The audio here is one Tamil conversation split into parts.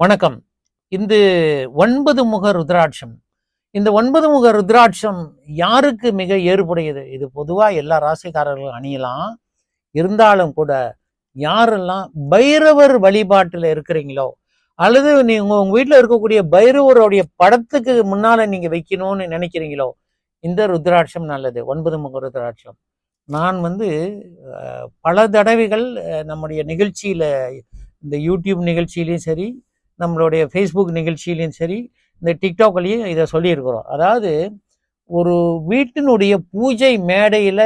வணக்கம். இந்த 9 முக ருத்ராட்சம். இந்த 9 முக ருத்ராட்சம் யாருக்கு மிக ஏற்புடையது? இது பொதுவா எல்லா ராசிக்காரர்களும் அணியலாம். இருந்தாலும் கூட யாரெல்லாம் பைரவர் வழிபாட்டில் இருக்கிறீங்களோ, அல்லது நீங்க உங்க வீட்டில் இருக்கக்கூடிய பைரவருடைய படத்துக்கு முன்னால நீங்க வைக்கணும்னு நினைக்கிறீங்களோ, இந்த ருத்ராட்சம் நல்லது. 9 முக ருத்ராட்சம். நான் பல தடவைகள் நம்முடைய நிகழ்ச்சியில, இந்த யூடியூப் நிகழ்ச்சியிலையும் சரி, நம்மளுடைய ஃபேஸ்புக் நிகழ்ச்சியிலையும் சரி, இந்த டிக்டாக்லையும் இதை சொல்லியிருக்கிறோம். அதாவது ஒரு வீட்டினுடைய பூஜை மேடையில்,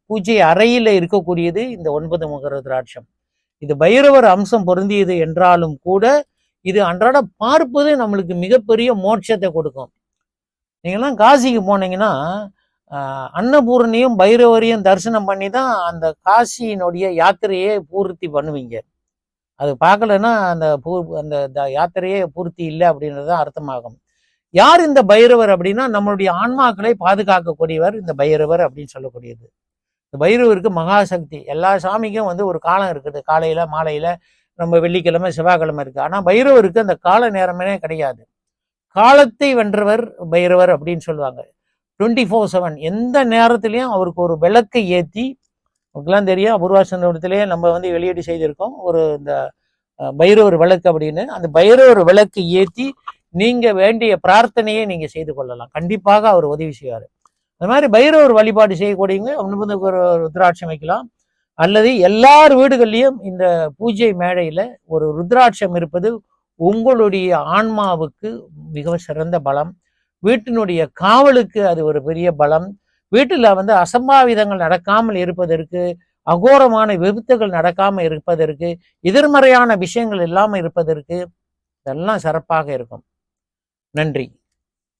பூஜை அறையில் இருக்கக்கூடியது இந்த 9 முக ருத்ராட்சம். இது பைரவர் அம்சம் பொருந்தியது என்றாலும் கூட இது அன்றாட பார்ப்பது நம்மளுக்கு மிகப்பெரிய மோட்சத்தை கொடுக்கும். நீங்கள்லாம் காசிக்கு போனீங்கன்னா அன்னபூரணியும் பைரவரையும் தரிசனம் பண்ணி தான் அந்த காசியினுடைய யாத்திரையை பூர்த்தி பண்ணுவீங்க. அது பார்க்கலன்னா அந்த யாத்திரையே பூர்த்தி இல்லை அப்படின்றது தான் அர்த்தமாகும். யார் இந்த பைரவர் அப்படின்னா, நம்மளுடைய ஆன்மாக்களை பாதுகாக்கக்கூடியவர் இந்த பைரவர் அப்படின்னு சொல்லக்கூடியது. இந்த பைரவருக்கு மகாசக்தி. எல்லா சாமிக்கும் ஒரு காலம் இருக்குது. காலையில மாலையில, நம்ம வெள்ளிக்கிழமை செவ்வாய்க்கிழமை இருக்கு. ஆனா பைரவருக்கு அந்த கால நேரமே கிடையாது. காலத்தை வென்றவர் பைரவர் அப்படின்னு சொல்லுவாங்க. 24/7 எந்த நேரத்திலையும் அவருக்கு ஒரு விளக்கை ஏற்றி, உங்களுக்குலாம் தெரியும், அபூர்வாசனத்திலேயே நம்ம வெளியீடு செய்திருக்கோம் இந்த பைரவர் விளக்கு அப்படின்னு. அந்த பைரவர் விளக்கு ஏற்றி நீங்க வேண்டிய பிரார்த்தனையை நீங்க செய்து கொள்ளலாம். கண்டிப்பாக அவர் உதவி செய்வார். அந்த மாதிரி பைரவர் வழிபாடு செய்யக்கூடியவங்க ஒரு ருத்ராட்சம் வைக்கலாம். அல்லது எல்லார் வீடுகள்லையும் இந்த பூஜை மேடையில ஒரு ருத்ராட்சம் இருப்பது உங்களுடைய ஆன்மாவுக்கு மிக சிறந்த பலம். வீட்டினுடைய காவலுக்கு அது ஒரு பெரிய பலம். வீட்டில் அசம்பாவிதங்கள் நடக்காமல் இருப்பதற்கு, அகோரமான விபத்துகள் நடக்காமல் இருப்பதற்கு, எதிர்மறையான விஷயங்கள் இல்லாமல் இருப்பதற்கு இதெல்லாம் சிறப்பாக இருக்கும். நன்றி.